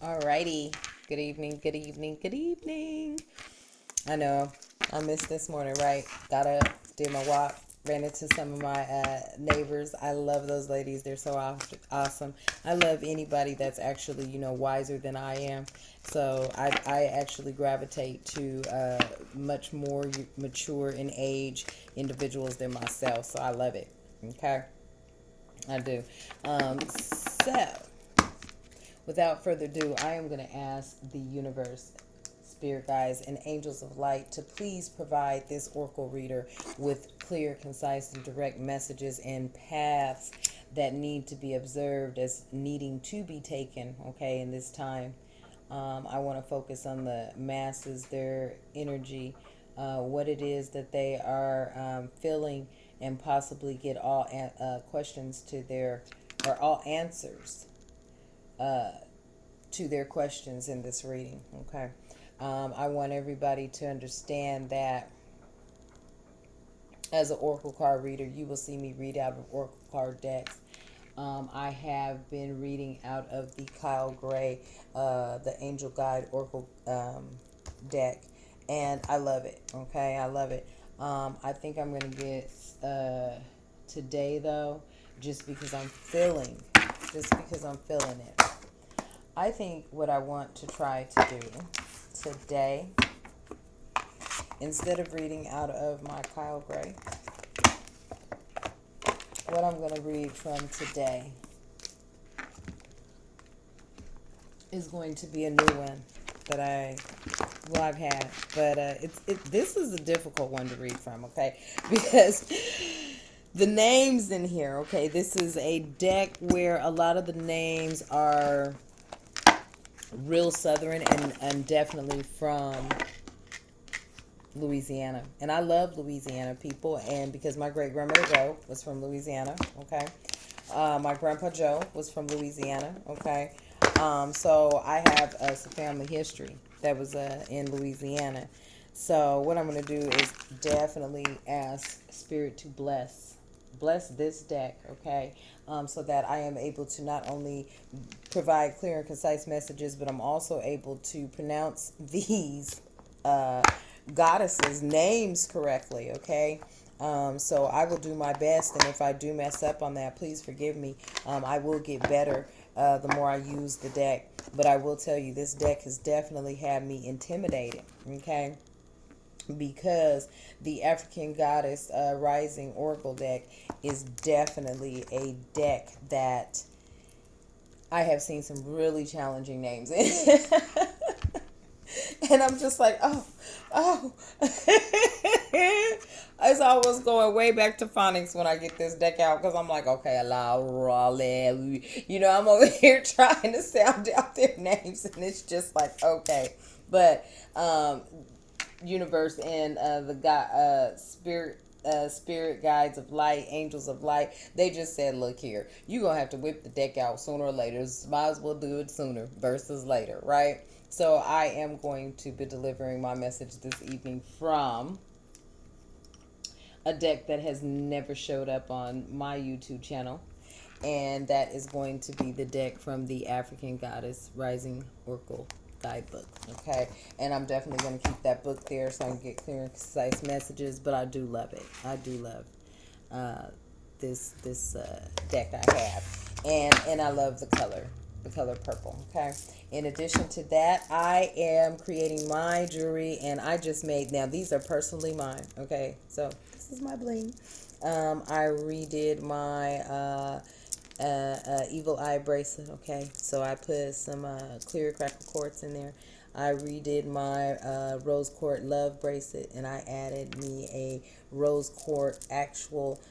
Alrighty. Good evening, good evening, good evening. I know I missed this morning, right? Got up, did my walk, ran into some of my neighbors. I love those ladies. They're so awesome. I love anybody that's actually, wiser than I am. So I actually gravitate to much more mature in age individuals than myself. So I love it. Okay? I do. So without further ado, I am going to ask the universe, spirit guides, and angels of light to please provide this oracle reader with clear, concise, and direct messages and paths that need to be observed as needing to be taken, okay, in this time. I want to focus on the masses, their energy, what it is that they are feeling, and possibly get all questions to their, or all answers uh, to their questions in this reading. Okay. I want everybody to understand that as an oracle card reader, you will see me read out of oracle card decks. I have been reading out of the Kyle Gray, the Angel Guide Oracle deck, and I love it. Okay, I love it. I think I'm going to get today, though, just because I'm feeling, it. I think what I want to try to do today, instead of reading out of my Kyle Gray, what I'm going to read from today is going to be a new one that I've had, but this is a difficult one to read from, okay, because the names in here, okay, this is a deck where a lot of the names are real Southern and definitely from Louisiana. And I love Louisiana people, and because my great grandmother Joe was from Louisiana, okay. My grandpa Joe was from Louisiana, okay. So I have some family history that was in Louisiana. So what I'm going to do is definitely ask Spirit to bless this deck, okay, so that I am able to not only provide clear and concise messages, but I'm also able to pronounce these goddesses' names correctly, okay. So I will do my best, and if I do mess up on that, please forgive me. I will get better the more I use the deck, but I will tell you, this deck has definitely had me intimidated, okay, because the African Goddess Rising Oracle deck is definitely a deck that I have seen some really challenging names in. And I'm just like, oh. As I was going way back to phonics when I get this deck out, because I'm like, okay, I'm over here trying to sound out their names, and it's just like, okay. But universe and the God, spirit guides of light, angels of light, they just said, look here, you're gonna have to whip the deck out sooner or later. Might as well do it sooner versus later, right? So I am going to be delivering my message this evening from a deck that has never showed up on my YouTube channel, and that is going to be the deck from the African Goddess Rising Oracle guidebook, okay. And I'm definitely going to keep that book there so I can get clear and concise messages, but I do love it. I do love this deck I have, and I love the color purple, okay. In addition to that, I am creating my jewelry, and I just made, now these are personally mine, okay, so this is my bling. I redid my evil eye bracelet, okay, so I put some clear crackle quartz in there. I redid my rose quartz love bracelet, and I added me a rose quartz actual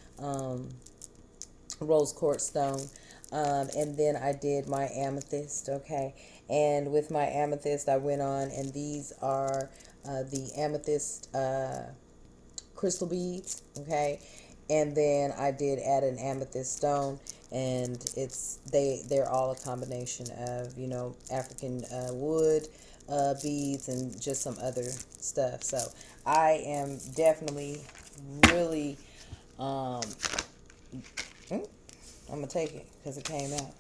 rose quartz stone. And then I did my amethyst, okay, and with my amethyst I went on, and these are the amethyst crystal beads, okay, and then I did add an amethyst stone, and they're all a combination of African wood beads and just some other stuff. So I am definitely really I'm gonna take it because it came out.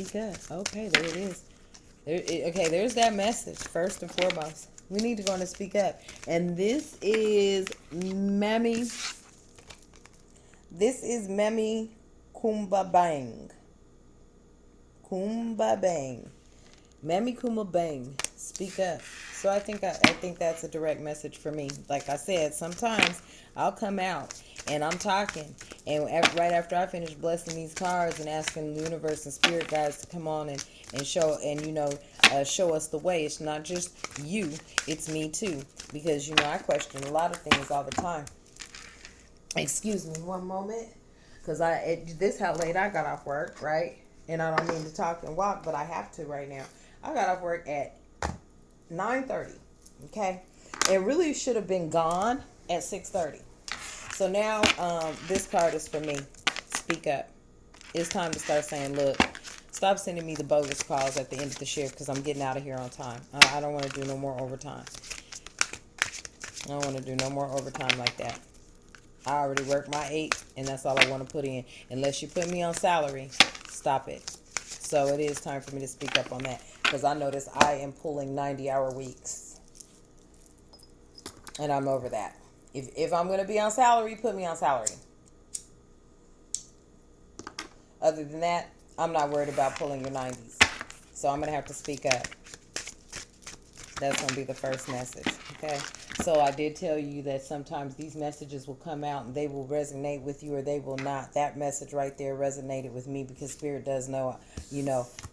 speak up. Okay, there it is. Okay, there's that message. First and foremost, we need to go on and speak up. And this is Mammy. This is Mammy Kumba Bang. Kumba Bang. Mammy Kumba Bang. Speak up. So I think that's a direct message for me. Like I said, sometimes I'll come out and I'm talking, and right after I finish blessing these cards and asking the universe and spirit guides to come on and show, and show us the way. It's not just you, it's me too, because I question a lot of things all the time. Excuse me one moment, because this how late I got off work, right? And I don't mean to talk and walk, but I have to right now. I got off work at 9:30. Okay, it really should have been gone at 6:30. So now this card is for me. Speak up. It's time to start saying, look, stop sending me the bogus calls at the end of the shift, because I'm getting out of here on time. I don't want to do no more overtime. I don't want to do no more overtime like that. I already worked my 8, and that's all I want to put in. Unless you put me on salary, stop it. So it is time for me to speak up on that, because I notice I am pulling 90-hour weeks, and I'm over that. If I'm going to be on salary, put me on salary. Other than that, I'm not worried about pulling your 90s. So I'm going to have to speak up. That's going to be the first message. Okay. So I did tell you that sometimes these messages will come out and they will resonate with you, or they will not. That message right there resonated with me, because Spirit does know,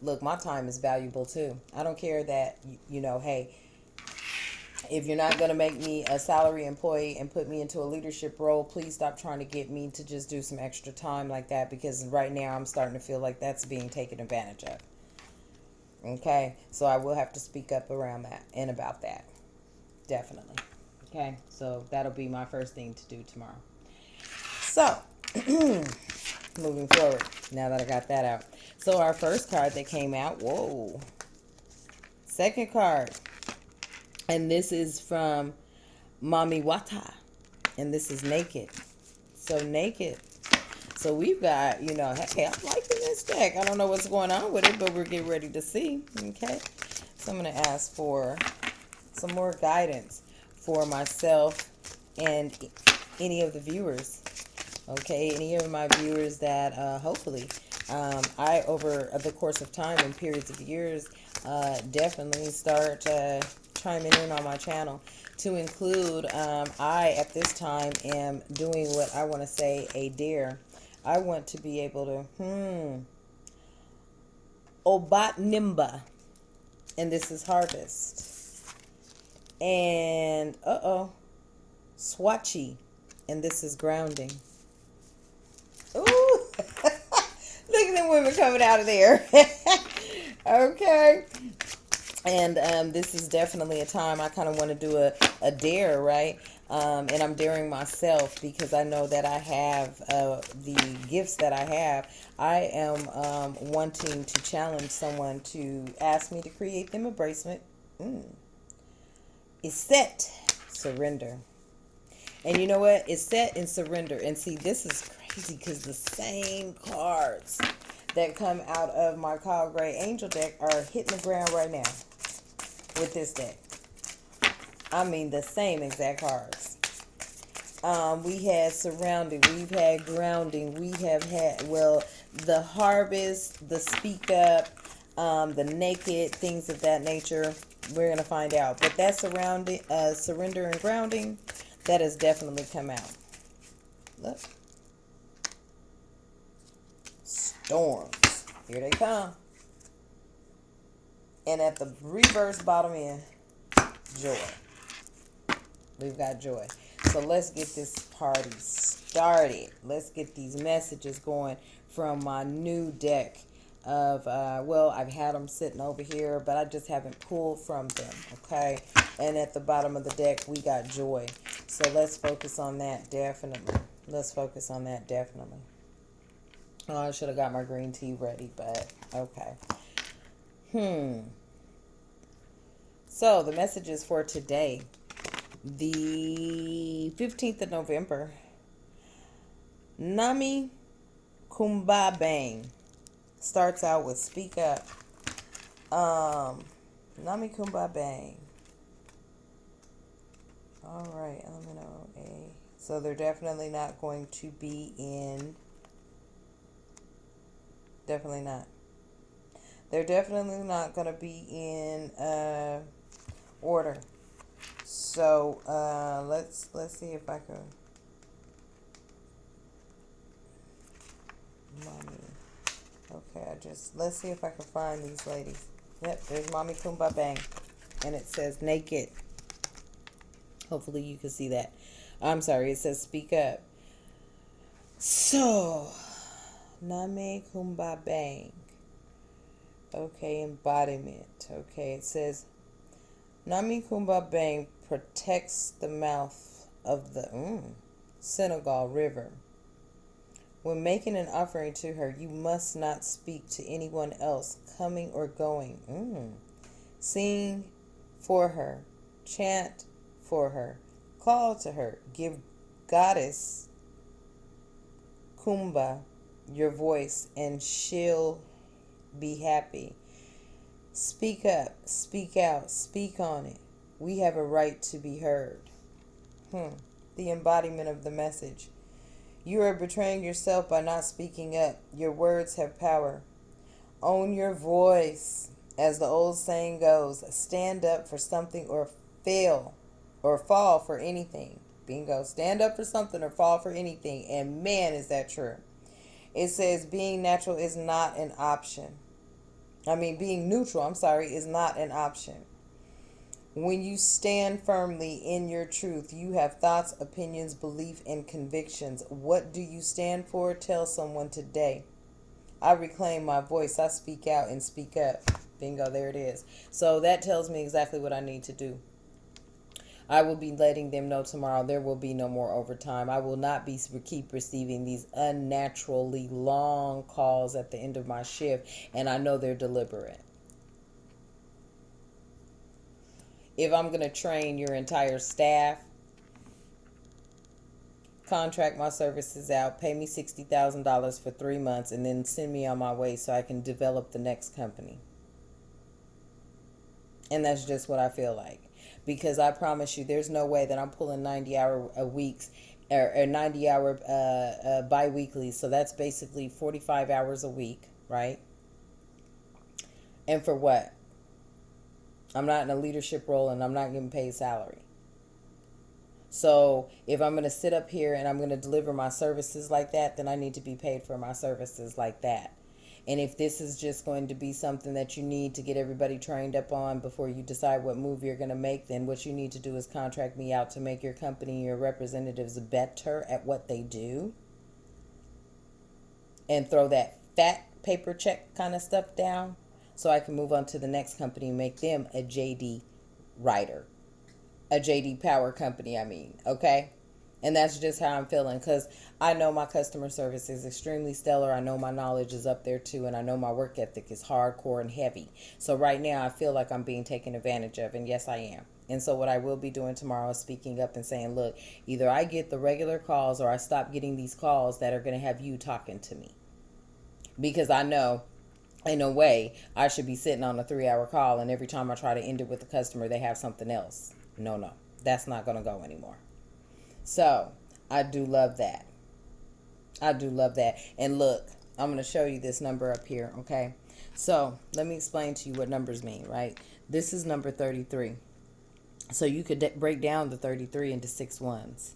look, my time is valuable too. I don't care that, hey, if you're not going to make me a salary employee and put me into a leadership role, please stop trying to get me to just do some extra time like that, because right now I'm starting to feel like that's being taken advantage of. Okay, so I will have to speak up around that and about that. Definitely. Okay, so that'll be my first thing to do tomorrow. So, moving forward, now that I got that out. So our first card that came out, whoa. Second card. And this is from Mami Wata. And this is naked. So naked. So we've got, hey, I'm liking this deck. I don't know what's going on with it, but we're getting ready to see. Okay. So I'm going to ask for some more guidance for myself and any of the viewers. Okay. Any of my viewers that hopefully I, over the course of time and periods of years, definitely start chiming in on my channel. To include, I at this time am doing what I want to say a dare. I want to be able to, Obat Nimba, and this is harvest. And, Swatchy, and this is grounding. Ooh, look at them women coming out of there. Okay. And this is definitely a time I kind of want to do a dare, right? And I'm daring myself, because I know that I have the gifts that I have. I am wanting to challenge someone to ask me to create them a bracelet. It's set, surrender. And you know what? It's set and surrender. And see, this is crazy, because the same cards that come out of my Kyle Gray Angel deck are hitting the ground right now with this deck. I mean, the same exact cards. We had surrounding, we've had grounding, we have had, the harvest, the speak up, the naked, things of that nature. We're going to find out. But that surrounding, surrender and grounding, that has definitely come out. Look. Storms. Here they come. And at the reverse bottom end, joy. We've got joy. So let's get this party started. Let's get these messages going from my new deck of, I've had them sitting over here, but I just haven't pulled from them, okay? And at the bottom of the deck, we got joy. So let's focus on that, definitely. Let's focus on that, definitely. Oh, I should have got my green tea ready, but okay. So the messages for today, the 15th of November. Nami Kumba Bang. starts out with speak up. Nami Kumba Bang. All right, element A. So they're definitely not going to be in. Definitely not. They're definitely not going to be in order. So let's see if I can. Mommy. Okay, let's see if I can find these ladies. Yep, there's Mommy Kumba Bang, and it says naked. Hopefully you can see that. I'm sorry, it says speak up. So, Name Kumba Bang. Okay, embodiment. Okay, it says Nami Kumba Bang protects the mouth of the Senegal River. When making an offering to her, you must not speak to anyone else coming or going. Sing for her, chant for her, call to her, give Goddess Kumba your voice, and she'll be happy. Speak up, speak out, speak on it. We have a right to be heard. The embodiment of the message. You are betraying yourself by not speaking up. Your words have power. Own your voice. As the old saying goes, stand up for something or fall for anything. Bingo. Stand up for something or fall for anything. And man, is that true. It says being natural is not an option. Being neutral, is not an option. When you stand firmly in your truth, you have thoughts, opinions, belief, and convictions. What do you stand for? Tell someone today. I reclaim my voice. I speak out and speak up. Bingo, there it is. So that tells me exactly what I need to do. I will be letting them know tomorrow there will be no more overtime. I will not keep receiving these unnaturally long calls at the end of my shift, and I know they're deliberate. If I'm going to train your entire staff, contract my services out, pay me $60,000 for 3 months, and then send me on my way so I can develop the next company. And that's just what I feel like. Because I promise you, there's no way that I'm pulling 90-hour weeks or 90-hour bi-weekly. So that's basically 45 hours a week, right? And for what? I'm not in a leadership role and I'm not getting paid salary. So if I'm going to sit up here and I'm going to deliver my services like that, then I need to be paid for my services like that. And if this is just going to be something that you need to get everybody trained up on before you decide what move you're going to make, then what you need to do is contract me out to make your company, your representatives better at what they do. And throw that fat paper check kind of stuff down so I can move on to the next company and make them a JD writer. A JD Power company, okay? And that's just how I'm feeling, because I know my customer service is extremely stellar. I know my knowledge is up there too, and I know my work ethic is hardcore and heavy. So right now I feel like I'm being taken advantage of, and yes, I am. And so what I will be doing tomorrow is speaking up and saying, look, either I get the regular calls or I stop getting these calls that are going to have you talking to me. Because I know in a way I should be sitting on a 3-hour call, and every time I try to end it with a customer, they have something else. No, that's not going to go anymore. So I do love that. And look, I'm going to show you this number up here, okay? So let me explain to you what numbers mean, right? This is number 33. So you could break down the 33 into 6 ones.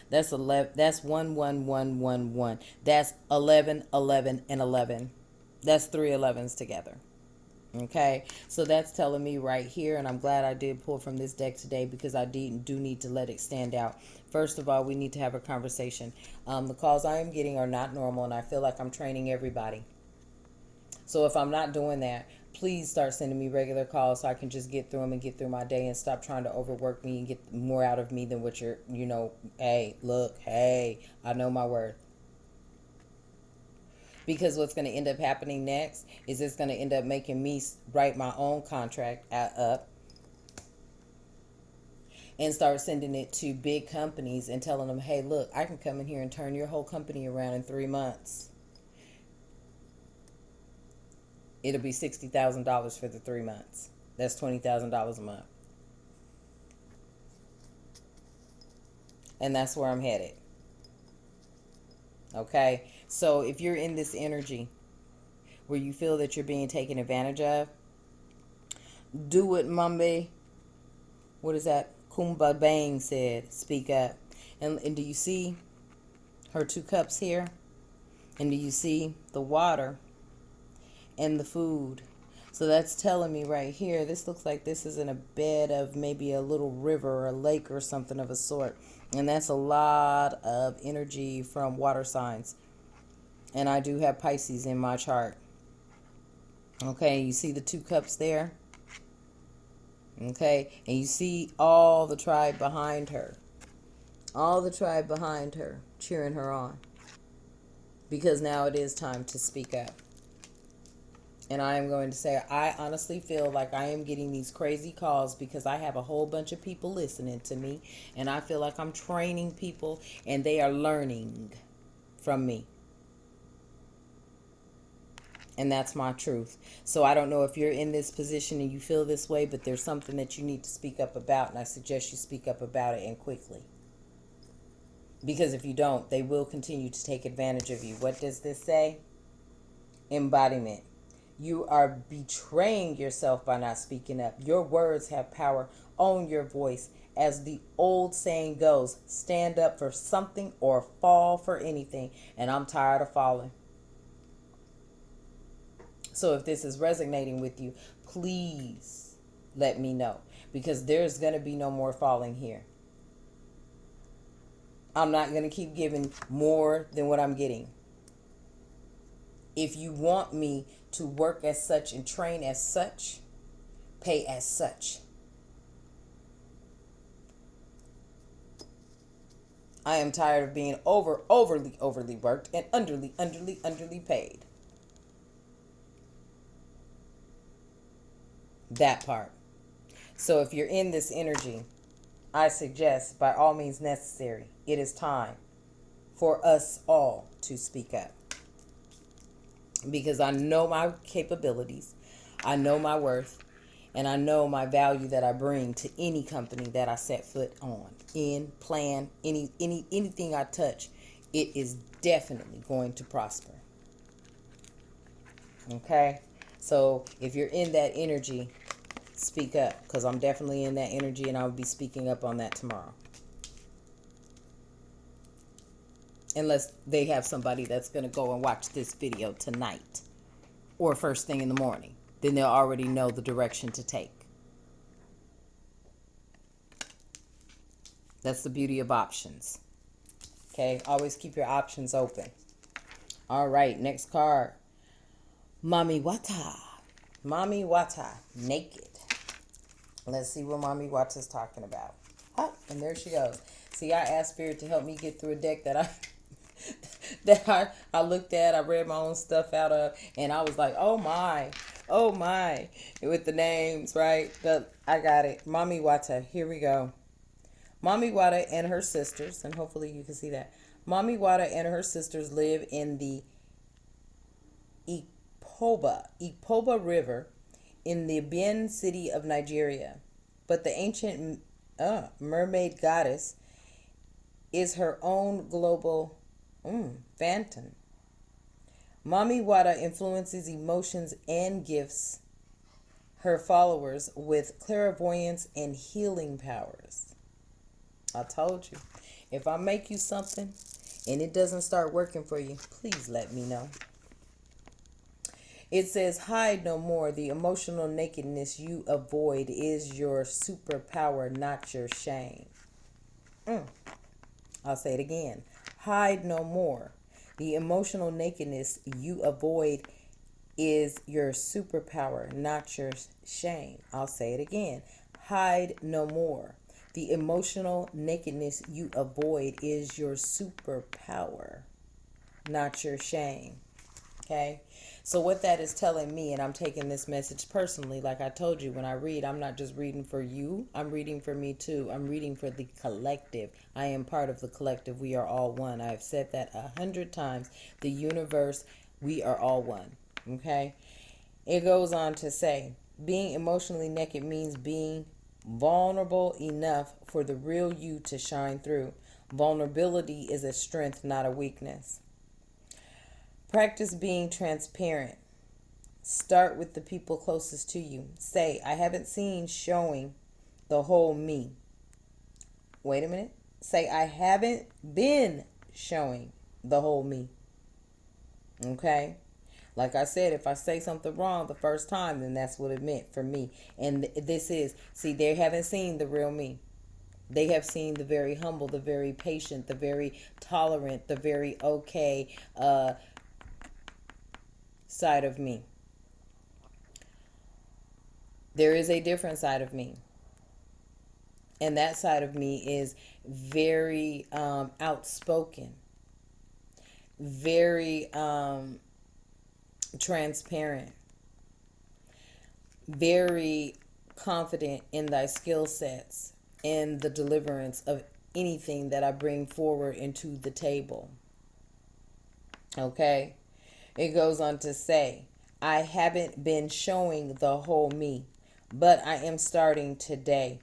That's 11. That's 1, 1, 1, 1, 1. That's 11, 11, and 11. That's 3 11s together. Okay, so that's telling me right here, and I'm glad I did pull from this deck today because I do need to let it stand out. First of all, we need to have a conversation. The calls I am getting are not normal, and I feel like I'm training everybody. So if I'm not doing that, please start sending me regular calls so I can just get through them and get through my day and stop trying to overwork me and get more out of me than what you're, hey, look, hey, I know my worth. Because what's going to end up happening next is it's going to end up making me write my own contract up and start sending it to big companies and telling them, hey, look, I can come in here and turn your whole company around in 3 months. it'll be $60,000 for the 3 months. That's $20,000 a month. And that's where I'm headed. Okay? So if you're in this energy where you feel that you're being taken advantage of, do what Mumbai, what is that? Kumba Bang said, speak up. And do you see her 2 cups here? And do you see the water and the food? So that's telling me right here, this looks like this is in a bed of maybe a little river or a lake or something of a sort. And that's a lot of energy from water signs. And I do have Pisces in my chart. Okay, you see the 2 cups there? Okay, and you see all the tribe behind her. All the tribe behind her, cheering her on. Because now it is time to speak up. And I am going to say, I honestly feel like I am getting these crazy calls because I have a whole bunch of people listening to me. And I feel like I'm training people and they are learning from me. And that's my truth. So I don't know if you're in this position and you feel this way, but there's something that you need to speak up about. And I suggest you speak up about it and quickly. Because if you don't, they will continue to take advantage of you. What does this say? Embodiment. You are betraying yourself by not speaking up. Your words have power. Own your voice. As the old saying goes, stand up for something or fall for anything. And I'm tired of falling. So if this is resonating with you, please let me know. Because there's going to be no more falling here. I'm not going to keep giving more than what I'm getting. If you want me to work as such and train as such, pay as such. I am tired of being overly worked and underly paid. That part. So if you're in this energy, I suggest by all means necessary, it is time for us all to speak up. Because I know my capabilities, I know my worth, and I know my value that I bring to any company that I set foot on, anything I touch, it is definitely going to prosper. Okay? So if you're in that energy, speak up, because I'm definitely in that energy and I'll be speaking up on that tomorrow. Unless they have somebody that's going to go and watch this video tonight or first thing in the morning. Then they'll already know the direction to take. That's the beauty of options. Okay? Always keep your options open. All right, next card. Mami Wata. Mami Wata. Naked. Let's see what Mami Wata's talking about. Oh, and there she goes. See, I asked Spirit to help me get through a deck that I looked at, I read my own stuff out of, and I was like, oh my, with the names, right? But I got it. Mami Wata, here we go. Mami Wata and her sisters, and hopefully you can see that. Mami Wata and her sisters live in the Ikpoba River in the ALBN city of Nigeria. But the ancient mermaid goddess is her own global phantom. Mami Wata influences emotions and gifts her followers with clairvoyance and healing powers. I told you, if I make you something and it doesn't start working for you, please let me know. It says, hide no more. The emotional nakedness you avoid is your superpower, not your shame. I'll say it again. Hide no more. The emotional nakedness you avoid is your superpower, not your shame. I'll say it again. Hide no more. The emotional nakedness you avoid is your superpower, not your shame. Okay? So what that is telling me, and I'm taking this message personally, like I told you, when I read, I'm not just reading for you. I'm reading for me too. I'm reading for the collective. I am part of the collective. We are all one. I've said that 100 times. The universe, we are all one. Okay? It goes on to say, being emotionally naked means being vulnerable enough for the real you to shine through. Vulnerability is a strength, not a weakness. Practice being transparent. Start with the people closest to you. Say, I haven't seen showing the whole me. Wait a minute. Say, I haven't been showing the whole me. Okay? Like I said, if I say something wrong the first time, then that's what it meant for me. And this is, see, they haven't seen the real me. They have seen the very humble, the very patient, the very tolerant, the very okay side of me. There is a different side of me. And that side of me is very outspoken, very transparent, very confident in thy skill sets and the deliverance of anything that I bring forward into the table. Okay? It goes on to say, I haven't been showing the whole me, but I am starting today.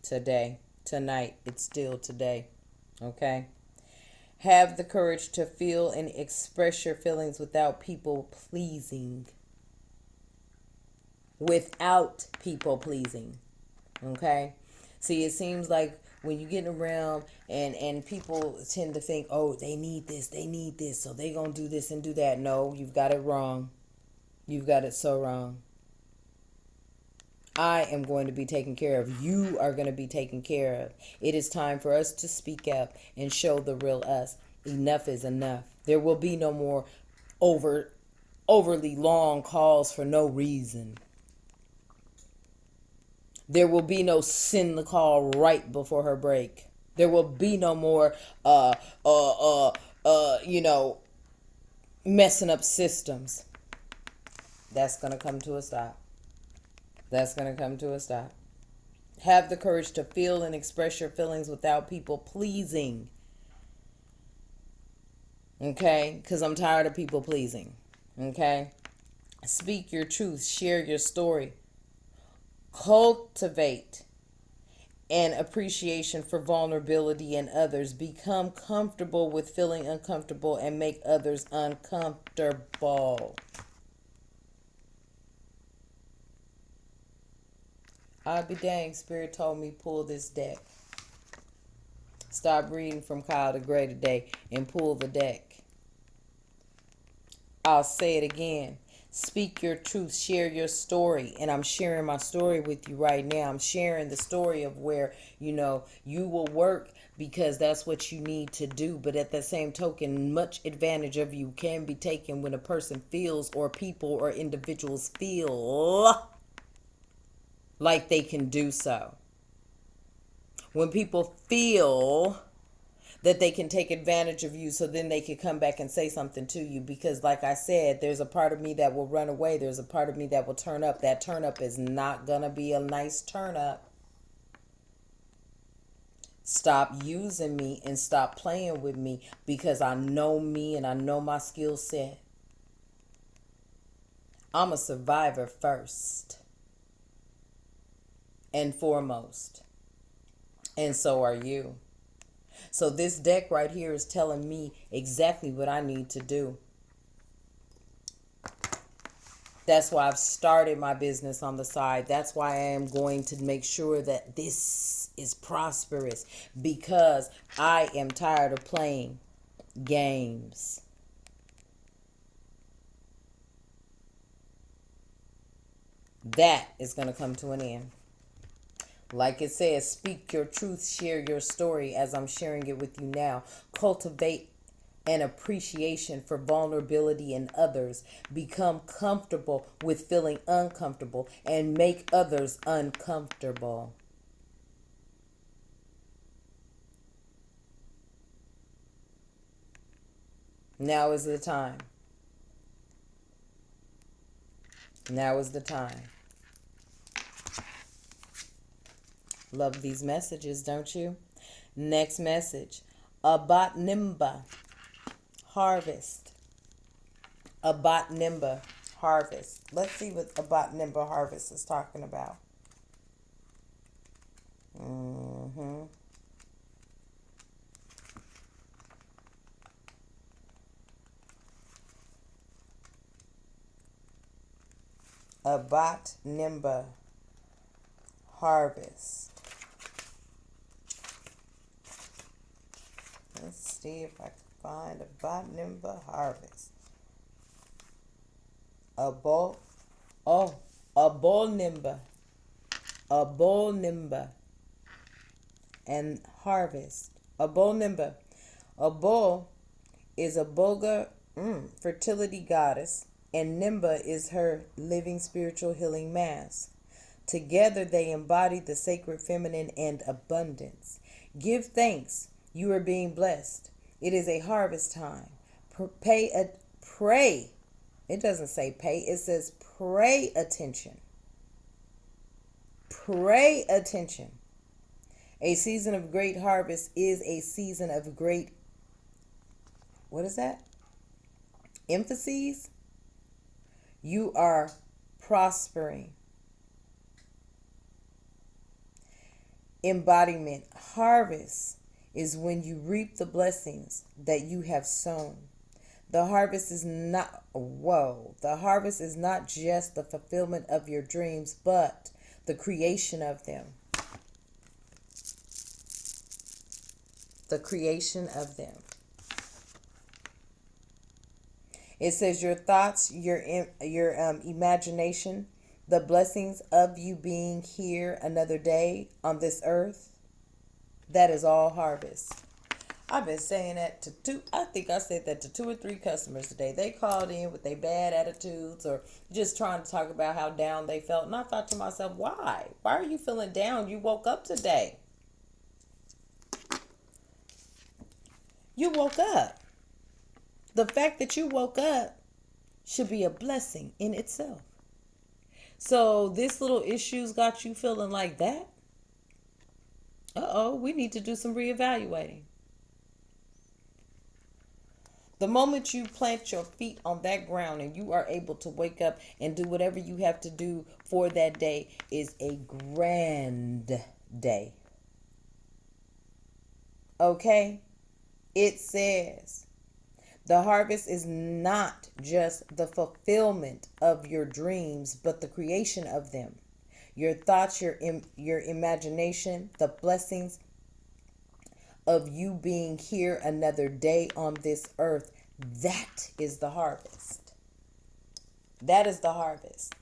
Today, tonight, it's still today. Okay? Have the courage to feel and express your feelings without people pleasing. Without people pleasing. Okay? See, it seems like when you get around and people tend to think, oh, they need this, so they gonna do this and do that. No, you've got it wrong. You've got it so wrong. I am going to be taken care of. You are going to be taken care of. It is time for us to speak up and show the real us. Enough is enough. There will be no more overly long calls for no reason. There will be no send the call right before her break. There will be no more messing up systems. That's going to come to a stop. That's going to come to a stop. Have the courage to feel and express your feelings without people pleasing. Okay? Because I'm tired of people pleasing. Okay? Speak your truth. Share your story. Cultivate an appreciation for vulnerability in others. Become comfortable with feeling uncomfortable and make others uncomfortable. I'll be dang, Spirit told me pull this deck. Stop reading from Kyle to Gray today and pull the deck. I'll say it again. Speak your truth. Share your story. And I'm sharing my story with you right now. I'm sharing the story of where, you will work because that's what you need to do. But at the same token, much advantage of you can be taken when a person feels, or people or individuals feel like they can do so. When people feel that they can take advantage of you, so then they can come back and say something to you. Because like I said, there's a part of me that will run away. There's a part of me that will turn up. That turn up is not going to be a nice turn up. Stop using me and stop playing with me, because I know me and I know my skill set. I'm a survivor first and foremost. And so are you. So this deck right here is telling me exactly what I need to do. That's why I've started my business on the side. That's why I am going to make sure that this is prosperous, because I am tired of playing games. That is going to come to an end. Like it says, speak your truth, share your story as I'm sharing it with you now. Cultivate an appreciation for vulnerability in others. Become comfortable with feeling uncomfortable and make others uncomfortable. Now is the time. Now is the time. Love these messages, don't you? Next message. Abat Nimba. Harvest. Abat Nimba. harvest. Let's see what about Nimba harvest is talking about. About Nimba harvest. Let's see if I can find about Nimba harvest. A bull Nimba. A bull Nimba. And harvest. A bull Nimba. A bull is a Boga fertility goddess, and Nimba is her living spiritual healing mass. Together they embody the sacred feminine and abundance. Give thanks. You are being blessed. It is a harvest time. Pray. It doesn't say pay. It says pray attention. Pray attention. A season of great harvest is a season of great, what is that? Emphases. You are prospering. Embodiment. Harvest is when you reap the blessings that you have sown. The harvest is not, the harvest is not just the fulfillment of your dreams, but the creation of them. The creation of them. It says your thoughts, your imagination, the blessings of you being here another day on this earth, that is all harvest. I've been saying that to I think I said that to 2 or 3 customers today. They called in with their bad attitudes or just trying to talk about how down they felt. And I thought to myself, why? Why are you feeling down? You woke up today. You woke up. The fact that you woke up should be a blessing in itself. So this little issue's got you feeling like that? We need to do some reevaluating. The moment you plant your feet on that ground and you are able to wake up and do whatever you have to do for that day is a grand day. Okay? It says the harvest is not just the fulfillment of your dreams, but the creation of them. Your thoughts, your imagination, the blessings of you being here another day on this earth. That is the harvest. That is the harvest.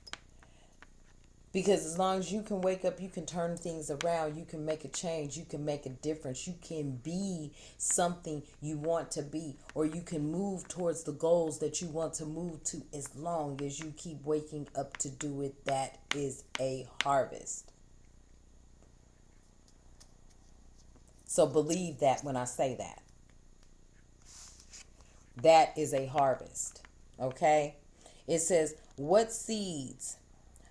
Because as long as you can wake up, you can turn things around. You can make a change. You can make a difference. You can be something you want to be. Or you can move towards the goals that you want to move to as long as you keep waking up to do it. That is a harvest. So believe that when I say that. That is a harvest. Okay? It says, what seeds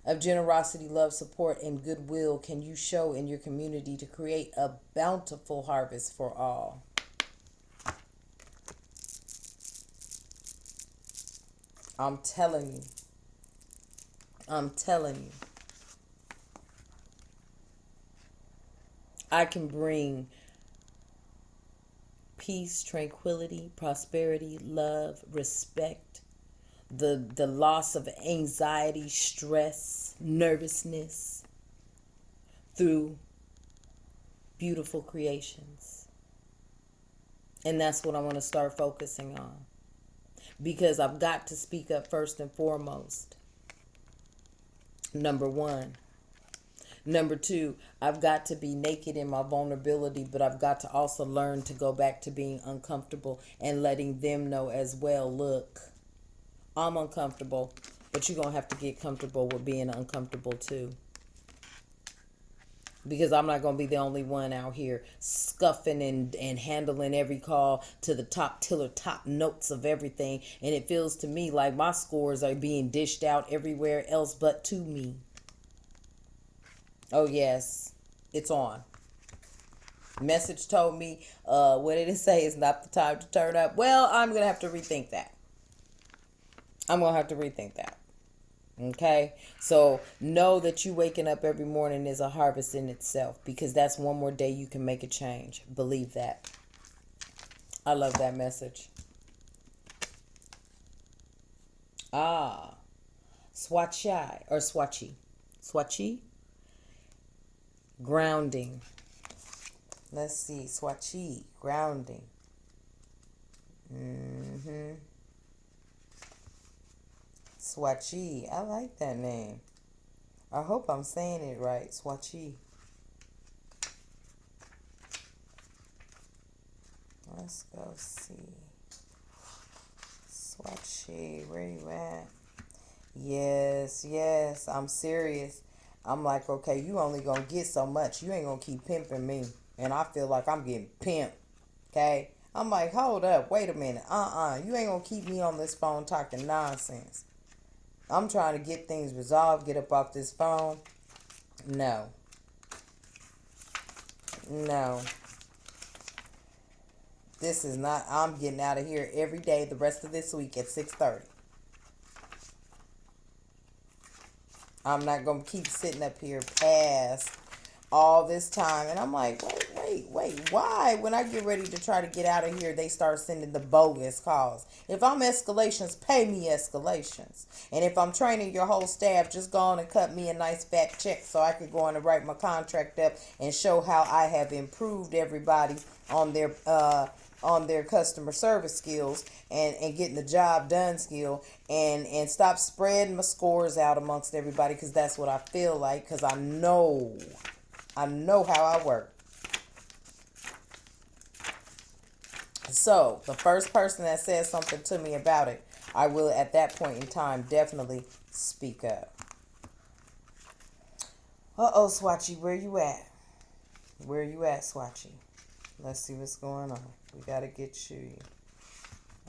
of generosity, love, support, and goodwill can you show in your community to create a bountiful harvest for all? I'm telling you. I'm telling you. I can bring peace, tranquility, prosperity, love, respect, the loss of anxiety, stress, nervousness through beautiful creations. And that's what I want to start focusing on. Because I've got to speak up first and foremost. Number 1. Number 2, I've got to be naked in my vulnerability, but I've got to also learn to go back to being uncomfortable and letting them know as well, look, I'm uncomfortable, but you're going to have to get comfortable with being uncomfortable too. Because I'm not going to be the only one out here scuffing and handling every call to the top tiller, top notes of everything. And it feels to me like my scores are being dished out everywhere else but to me. Oh, yes, it's on. Message told me, what did it say? It's not the time to turn up. Well, I'm going to have to rethink that. I'm going to have to rethink that. Okay, so know that you waking up every morning is a harvest in itself, because that's one more day you can make a change. Believe that. I love that message. Ah, swatchai or swatchy. Swatchy, grounding. Let's see, swatchy, grounding. Mm-hmm. Swatchy, I like that name. I hope I'm saying it right. Swatchy. Let's go see. Swatchy, where you at? Yes, yes, I'm serious. I'm like, okay, you only gonna get so much. You ain't gonna keep pimping me. And I feel like I'm getting pimped. Okay? I'm like, hold up, wait a minute. You ain't gonna keep me on this phone talking nonsense. I'm trying to get things resolved, get up off this phone. No. No. This is not, I'm getting out of here every day the rest of this week at 6:30. I'm not going to keep sitting up here past all this time. And I'm like, wait. Why? When I get ready to try to get out of here, they start sending the bogus calls. If I'm escalations, pay me escalations. And if I'm training your whole staff, just go on and cut me a nice fat check so I could go on and write my contract up and show how I have improved everybody on their customer service skills and getting the job done skill, and stop spreading my scores out amongst everybody, because that's what I feel like, because I know how I work. So the first person that says something to me about it, I will at that point in time definitely speak up. Uh-oh, Swatchy, where you at? Where you at, Swatchy? Let's see what's going on. We gotta get you.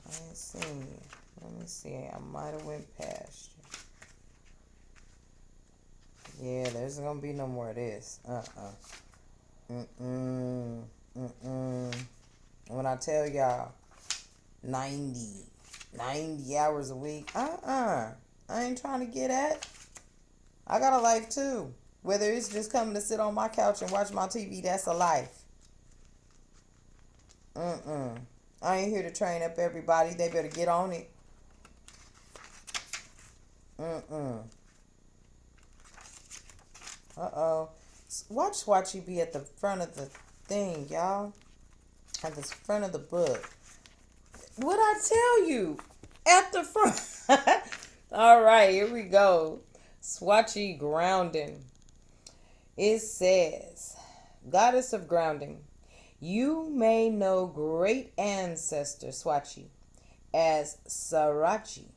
I ain't seen you. Let me see. I might have went past you. Yeah, there's gonna be no more of this. When I tell y'all 90 hours a week, I ain't trying to get at. I got a life too. Whether it's just coming to sit on my couch and watch my TV, that's a life. I ain't here to train up everybody. They better get on it. Uh-oh. Watch Swatchy be at the front of the thing, y'all. At the front of the book. What'd I tell you? At the front. All right, here we go. Swatchy grounding. It says, Goddess of grounding, you may know great ancestor Swatchy as Sarachi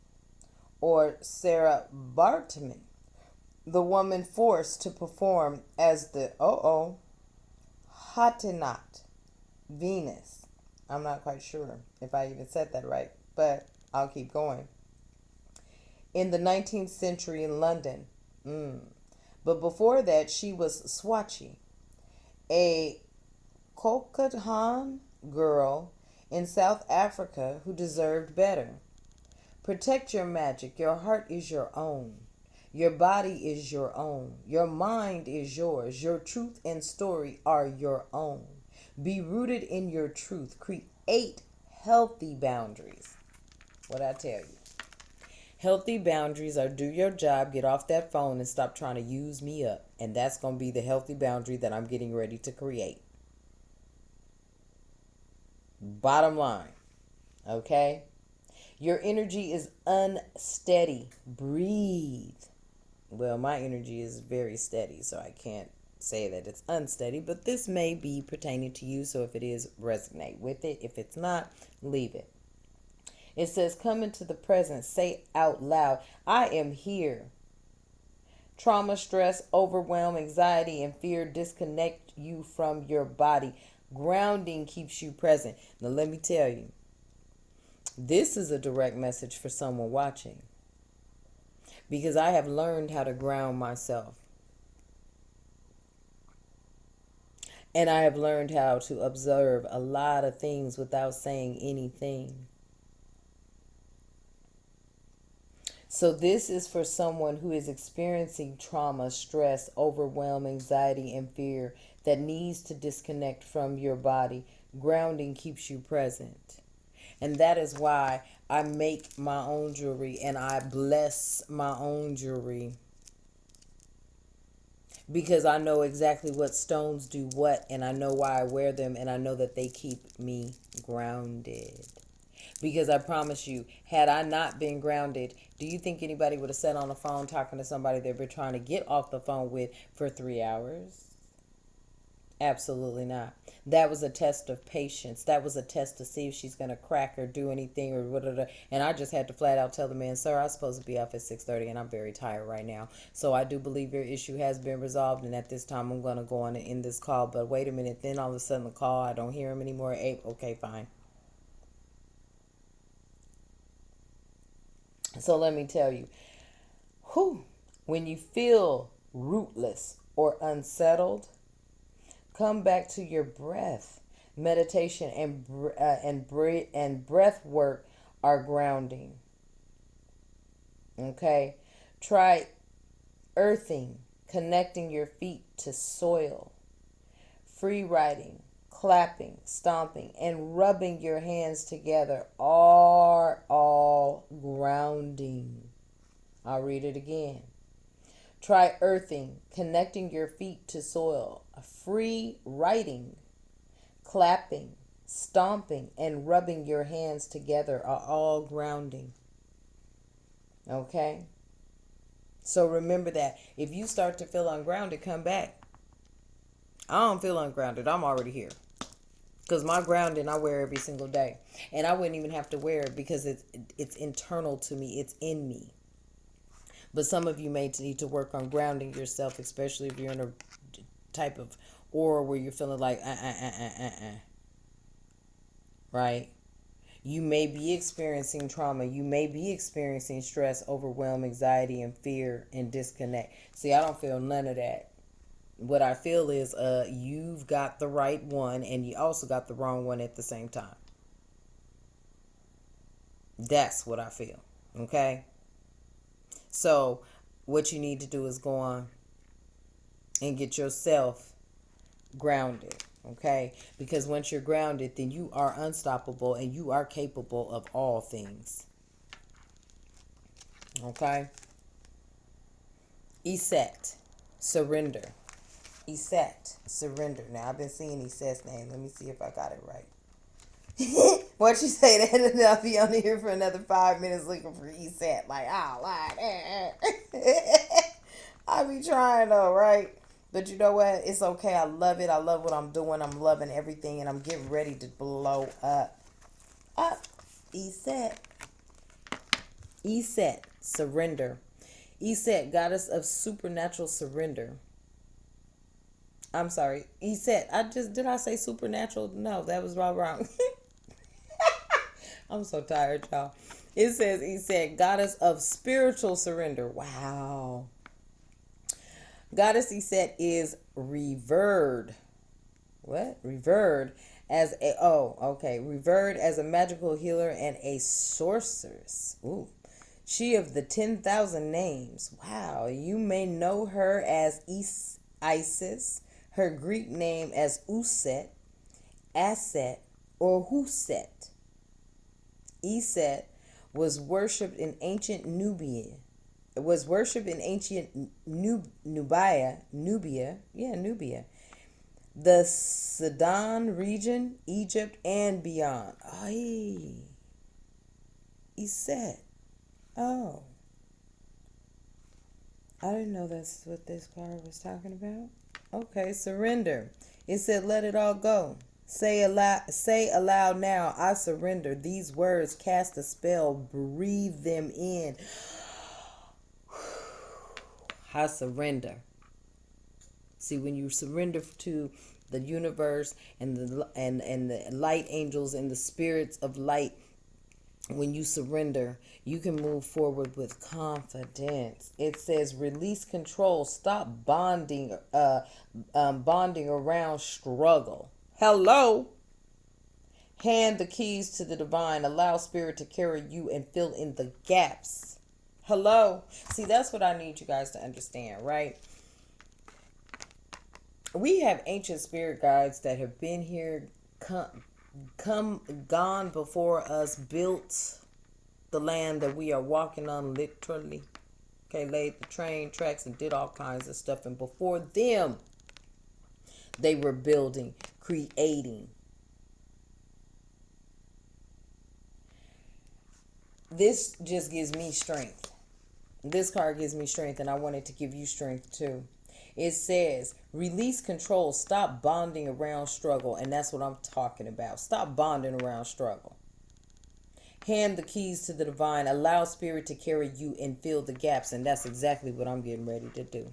or Sarah Bartman, the woman forced to perform as the Hatinat Venus. I'm not quite sure if I even said that right, but I'll keep going. In the 19th century in London. But before that, she was Swatchy, a Kokathan girl in South Africa who deserved better. Protect your magic. Your heart is your own. Your body is your own. Your mind is yours. Your truth and story are your own. Be rooted in your truth. Create healthy boundaries. What I tell you. Healthy boundaries are do your job, get off that phone, and stop trying to use me up. And that's going to be the healthy boundary that I'm getting ready to create. Bottom line. Okay? Your energy is unsteady. Breathe. Well, my energy is very steady, so I can't say that it's unsteady, but this may be pertaining to you, so if it is, resonate with it. If it's not, leave it. It says, come into the present, say out loud, I am here. Trauma, stress, overwhelm, anxiety, and fear disconnect you from your body. Grounding keeps you present. Now, let me tell you, this is a direct message for someone watching, because I have learned how to ground myself. And I have learned how to observe a lot of things without saying anything. So this is for someone who is experiencing trauma, stress, overwhelm, anxiety, and fear that needs to disconnect from your body. Grounding keeps you present. And that is why I make my own jewelry and I bless my own jewelry, because I know exactly what stones do what, and I know why I wear them, and I know that they keep me grounded. Because I promise you, had I not been grounded, do you think anybody would have sat on the phone talking to somebody they've been trying to get off the phone with for 3 hours? Absolutely not. That was a test of patience. That was a test to see if she's going to crack or do anything or whatever. And I just had to flat out tell the man, sir, I'm supposed to be off at 6:30 and I'm very tired right now. So I do believe your issue has been resolved. And at this time, I'm going to go on and end this call. But wait a minute. Then all of a sudden the call, I don't hear him anymore. Hey, okay, fine. So let me tell you, when you feel rootless or unsettled, come back to your breath. Meditation and breath work are grounding. Okay, try earthing, connecting your feet to soil, free writing, clapping, stomping, and rubbing your hands together are all grounding. I'll read it again. Try earthing, connecting your feet to soil, free writing, clapping, stomping, and rubbing your hands together are all grounding. Okay? So remember that. If you start to feel ungrounded, come back. I don't feel ungrounded. I'm already here. Because my grounding I wear every single day. And I wouldn't even have to wear it because it's internal to me. It's in me. But some of you may need to work on grounding yourself, especially if you're in a type of aura where you're feeling like, right? You may be experiencing trauma. You may be experiencing stress, overwhelm, anxiety, and fear, and disconnect. See, I don't feel none of that. What I feel is you've got the right one and you also got the wrong one at the same time. That's what I feel. Okay? So what you need to do is go on and get yourself grounded. Okay? Because once you're grounded, then you are unstoppable and you are capable of all things. Okay? Iset, surrender. Iset, surrender. Now I've been seeing Iset's name. Let me see if I got it right. Once you say that, and I'll be on here for another 5 minutes looking for Iset. Like, oh, I be trying though, right? But you know what? It's okay. I love it. I love what I'm doing. I'm loving everything, and I'm getting ready to blow up. Up. Iset. Iset, surrender. Iset, goddess of supernatural surrender. I'm sorry. Iset, did I say supernatural? No, that was wrong. I'm so tired, y'all. It says Iset, goddess of spiritual surrender. Wow. Goddess Iset is revered. What? Revered as revered as a magical healer and a sorceress. Ooh. She of the 10,000 names. Wow. You may know her as Isis, her Greek name as Uset, Aset, or Huset. Iset was worshipped in ancient Nubia. It was worshipped in ancient Nubia, the Sudan region, Egypt, and beyond. Ay, Iset. Oh, I didn't know that's what this card was talking about. Okay, surrender. It said, let it all go. Say aloud now, I surrender. These words cast a spell, breathe them in. I surrender. See, when you surrender to the universe and the light angels and the spirits of light, when you surrender, you can move forward with confidence. It says release control, stop bonding around struggle. Hello. Hand the keys to the divine. Allow spirit to carry you and fill in the gaps. Hello. See, that's what I need you guys to understand, right? We have ancient spirit guides that have been here, gone before us, built the land that we are walking on, literally. Okay, laid the train tracks and did all kinds of stuff. And before them, they were building, creating. This just gives me strength. This card gives me strength, and I wanted to give you strength too. It says, release control, stop bonding around struggle. And that's what I'm talking about. Stop bonding around struggle. Hand the keys to the divine. Allow spirit to carry you and fill the gaps. And that's exactly what I'm getting ready to do.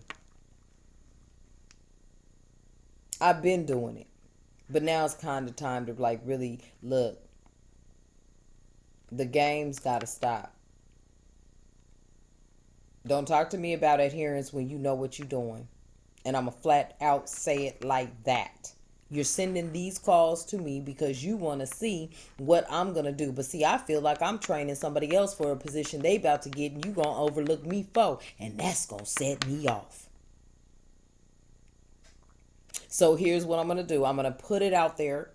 I've been doing it. But now it's kind of time to like really look. The game's got to stop. Don't talk to me about adherence when you know what you're doing. And I'm going to flat out say it like that. You're sending these calls to me because you want to see what I'm going to do. But see, I feel like I'm training somebody else for a position they about to get, and you going to overlook me for. And that's going to set me off. So here's what I'm going to do. I'm going to put it out there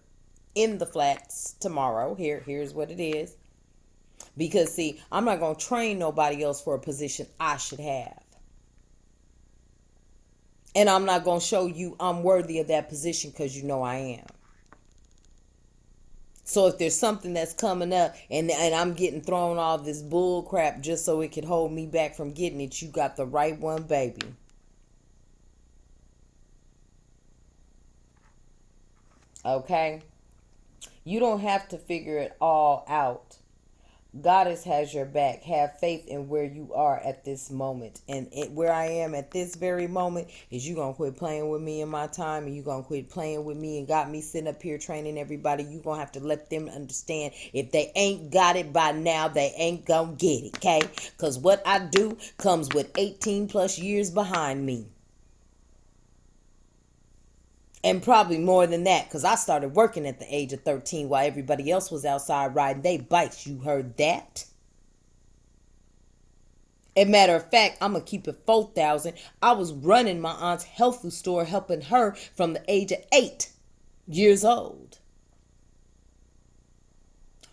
in the flats tomorrow. Here's what it is. Because see, I'm not going to train nobody else for a position I should have. And I'm not going to show you I'm worthy of that position because you know I am. So if there's something that's coming up and I'm getting thrown all this bull crap just so it could hold me back from getting it, you got the right one, baby. Okay? You don't have to figure it all out. Goddess has your back. Have faith in where you are at this moment. And where I am at this very moment is you going to quit playing with me in my time, and you going to quit playing with me and got me sitting up here training everybody. You going to have to let them understand if they ain't got it by now, they ain't going to get it, okay? Because what I do comes with 18 plus years behind me. And probably more than that, because I started working at the age of 13 while everybody else was outside riding they bikes. You heard that? As a matter of fact, I'm going to keep it 4,000. I was running my aunt's health food store, helping her from the age of 8 years old.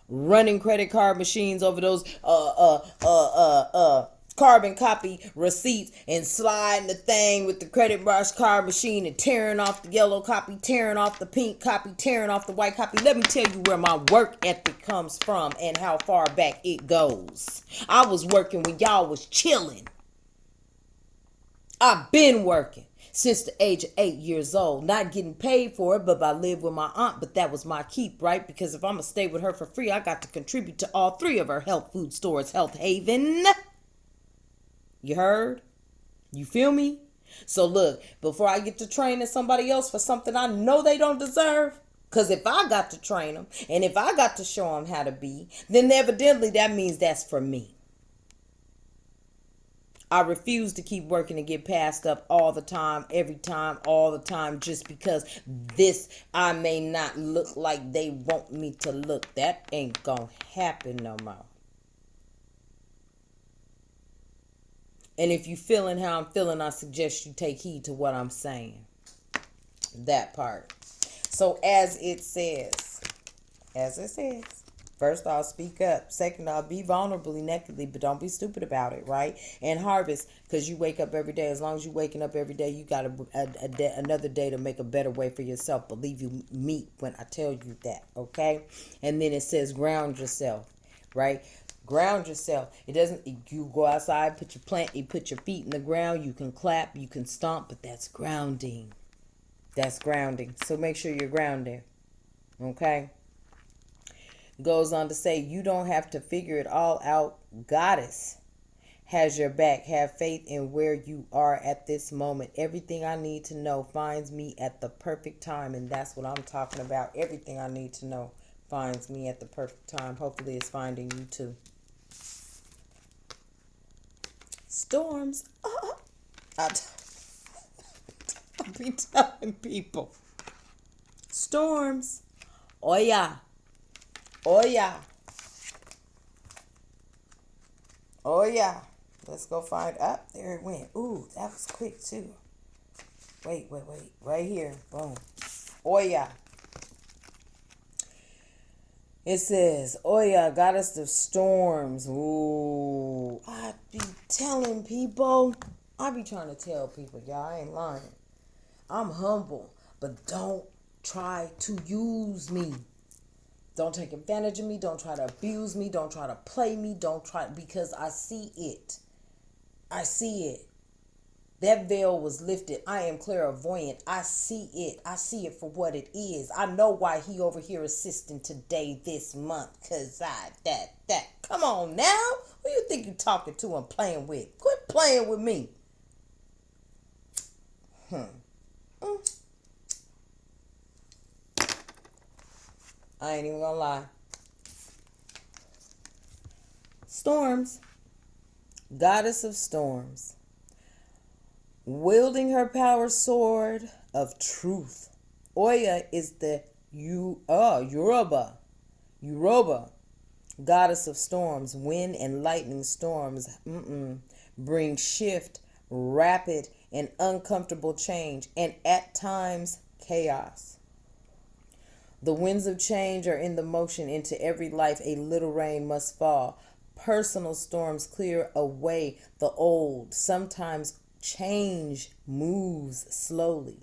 Running credit card machines over those carbon copy receipts and sliding the thing with the credit card machine and tearing off the yellow copy, tearing off the pink copy, tearing off the white copy. Let me tell you where my work ethic comes from and how far back it goes. I was working when y'all was chilling. I've been working since the age of 8 years old, not getting paid for it, but I lived with my aunt, but that was my keep, right? Because if I'm going to stay with her for free, I got to contribute to all 3 of her health food stores, Health Haven. You heard? You feel me? So look, before I get to training somebody else for something I know they don't deserve, because if I got to train them and if I got to show them how to be, then evidently that means that's for me. I refuse to keep working and get passed up all the time, every time, all the time, just because I may not look like they want me to look. That ain't gonna happen no more. And if you feeling how I'm feeling, I suggest you take heed to what I'm saying. That part. So as it says, first, I'll speak up. Second, I'll be vulnerably nakedly, but don't be stupid about it, right? And harvest, because you wake up every day. As long as you're waking up every day, you got another day to make a better way for yourself. Believe me when I tell you that, okay? And then it says ground yourself, right? Ground yourself. It doesn't, you go outside, you put your feet in the ground, you can clap, you can stomp, but that's grounding. That's grounding. So make sure you're grounded, okay? Goes on to say, you don't have to figure it all out. Goddess has your back. Have faith in where you are at this moment. Everything I need to know finds me at the perfect time. And that's what I'm talking about. Everything I need to know finds me at the perfect time. Hopefully it's finding you too. Storms. I'll be telling people. Storms. Oh yeah. Oh yeah. Oh yeah. Let's go find up. There it went. Ooh, that was quick too. Wait. Right here. Boom. Oya. It says, Oya, goddess of storms. Ooh. I be telling people. I be trying to tell people, y'all, I ain't lying. I'm humble, but don't try to use me. Don't take advantage of me. Don't try to abuse me. Don't try to play me. Don't try, because I see it. I see it. That veil was lifted. I am clairvoyant. I see it. I see it for what it is. I know why he over here assisting today, this month. Cause that. Come on now. Who you think you talking to and playing with? Quit playing with me. I ain't even gonna lie. Storms. Goddess of storms. Wielding her power sword of truth. Oya is the Yoruba, goddess of storms. Wind and lightning storms bring shift, rapid and uncomfortable change, and at times chaos. The winds of change are in the motion. Into every life a little rain must fall. Personal storms clear away the old. Sometimes change moves slowly.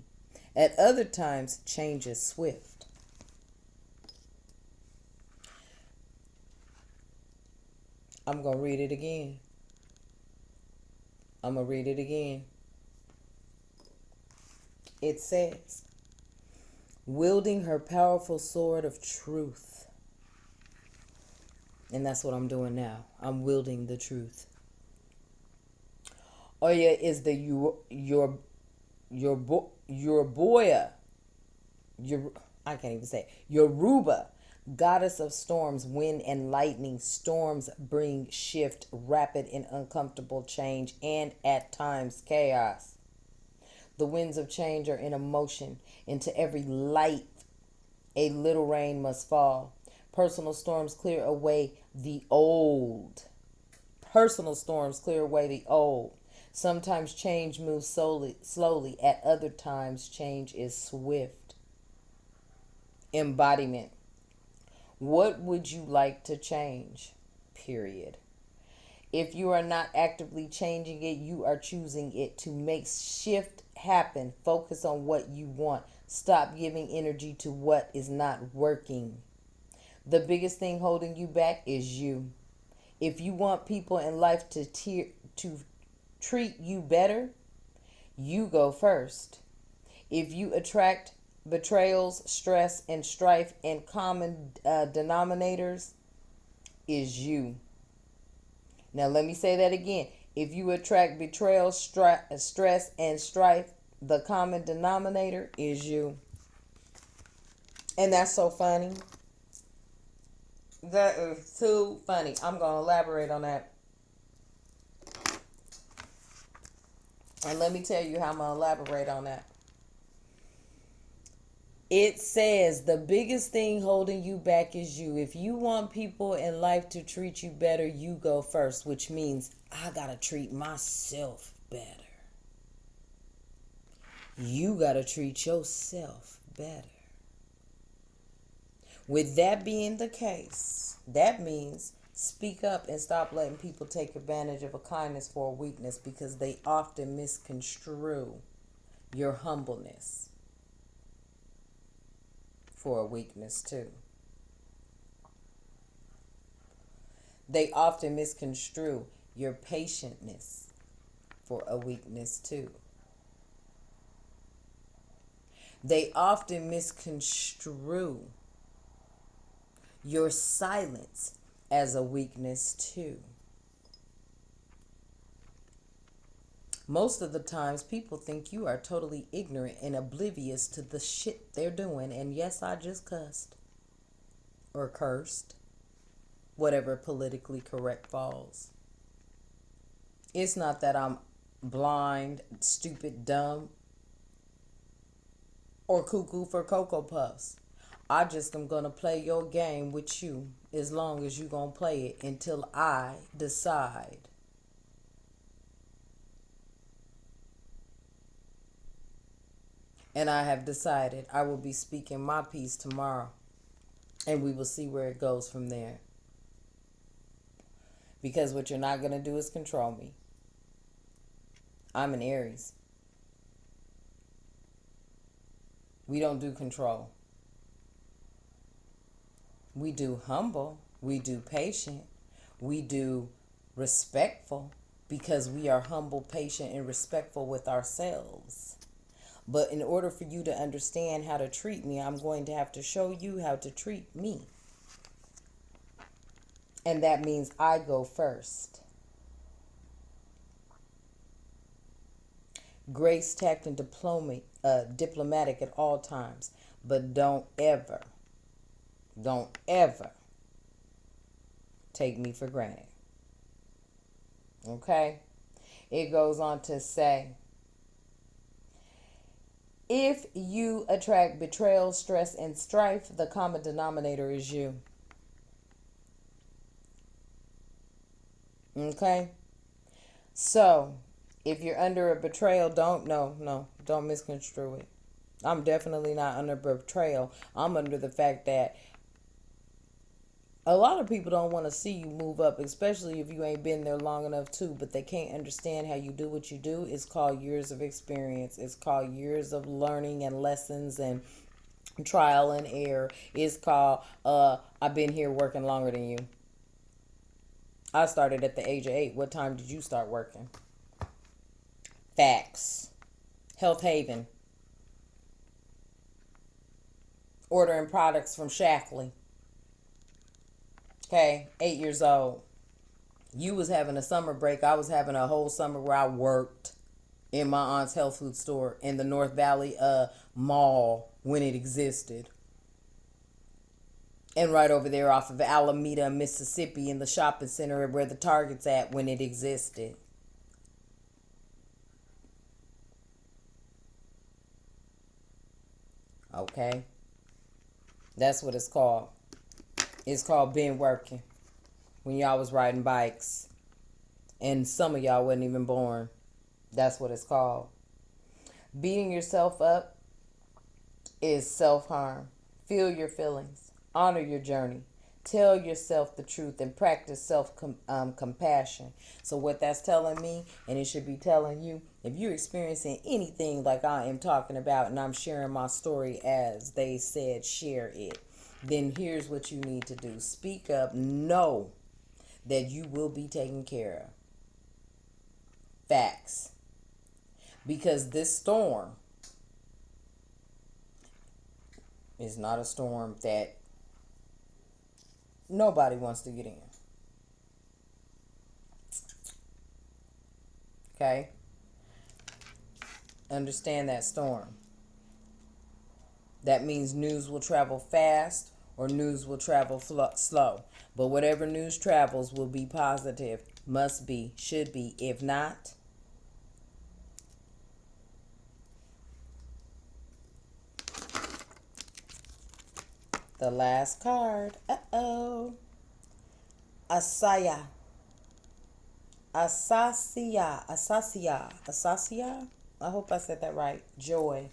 At other times, change is swift. I'm going to read it again. It says, wielding her powerful sword of truth. And that's what I'm doing now. I'm wielding the truth. Oya is the Yoruba, goddess of storms. Wind and lightning storms bring shift, rapid and uncomfortable change, and at times chaos. The winds of change are in a motion. Into every life a little rain must fall. Personal storms clear away the old. Sometimes change moves slowly. At other times, change is swift. Embodiment. What would you like to change? Period. If you are not actively changing it, you are choosing it. To make shift happen, focus on what you want. Stop giving energy to what is not working. The biggest thing holding you back is you. If you want people in life to treat you better, you go first. If you attract betrayals, stress, and strife, and common denominators, is you. Now let me say that again. If you attract betrayal, stress, and strife, the common denominator is you. And that's so funny. That is too funny. I'm going to elaborate on that. And let me tell you how I'm going to elaborate on that. It says the biggest thing holding you back is you. If you want people in life to treat you better, you go first, which means I got to treat myself better. You got to treat yourself better. With that being the case, that means speak up and stop letting people take advantage of a kindness for a weakness, because they often misconstrue your humbleness for a weakness too. They often misconstrue your patientness for a weakness too. They often misconstrue your silence as a weakness too. Most of the times people think you are totally ignorant and oblivious to the shit they're doing. And yes, I just cussed. Or cursed. Whatever politically correct falls. It's not that I'm blind, stupid, dumb, or cuckoo for Cocoa Puffs. I just am going to play your game with you as long as you're going to play it until I decide And I have decided I will be speaking my piece tomorrow. And we will see where it goes from there. Because what you're not going to do is control me. I'm an Aries. We don't do control. We do humble. We do patient. We do respectful, because we are humble, patient, and respectful with ourselves. But in order for you to understand how to treat me, I'm going to have to show you how to treat me. And that means I go first. Grace, tact, and diplomatic at all times. But don't ever take me for granted. Okay? It goes on to say, if you attract betrayal, stress, and strife, the common denominator is you. Okay? So, if you're under a betrayal, don't misconstrue it. I'm definitely not under betrayal. I'm under the fact that a lot of people don't want to see you move up, especially if you ain't been there long enough too, but they can't understand how you do what you do. It's called years of experience. It's called years of learning and lessons and trial and error. It's called, I've been here working longer than you. I started at the age of 8. What time did you start working? Facts. Health Haven. Ordering products from Shackley. Okay, 8 years old. You was having a summer break. I was having a whole summer where I worked in my aunt's health food store in the North Valley Mall when it existed. And right over there off of Alameda, Mississippi, in the shopping center where the Target's at when it existed. Okay? That's what it's called. It's called been working. When y'all was riding bikes. And some of y'all wasn't even born. That's what it's called. Beating yourself up is self-harm. Feel your feelings. Honor your journey. Tell yourself the truth and practice self-compassion. So what that's telling me, and it should be telling you, if you're experiencing anything like I am talking about and I'm sharing my story as they said share it, then here's what you need to do. Speak up. Know that you will be taken care of. Facts. Because this storm is not a storm that nobody wants to get in. Okay? Understand that storm. That means news will travel fast or news will travel slow. But whatever news travels will be positive. Must be, should be. If not, the last card. Asaya. Asasia. I hope I said that right. Joy.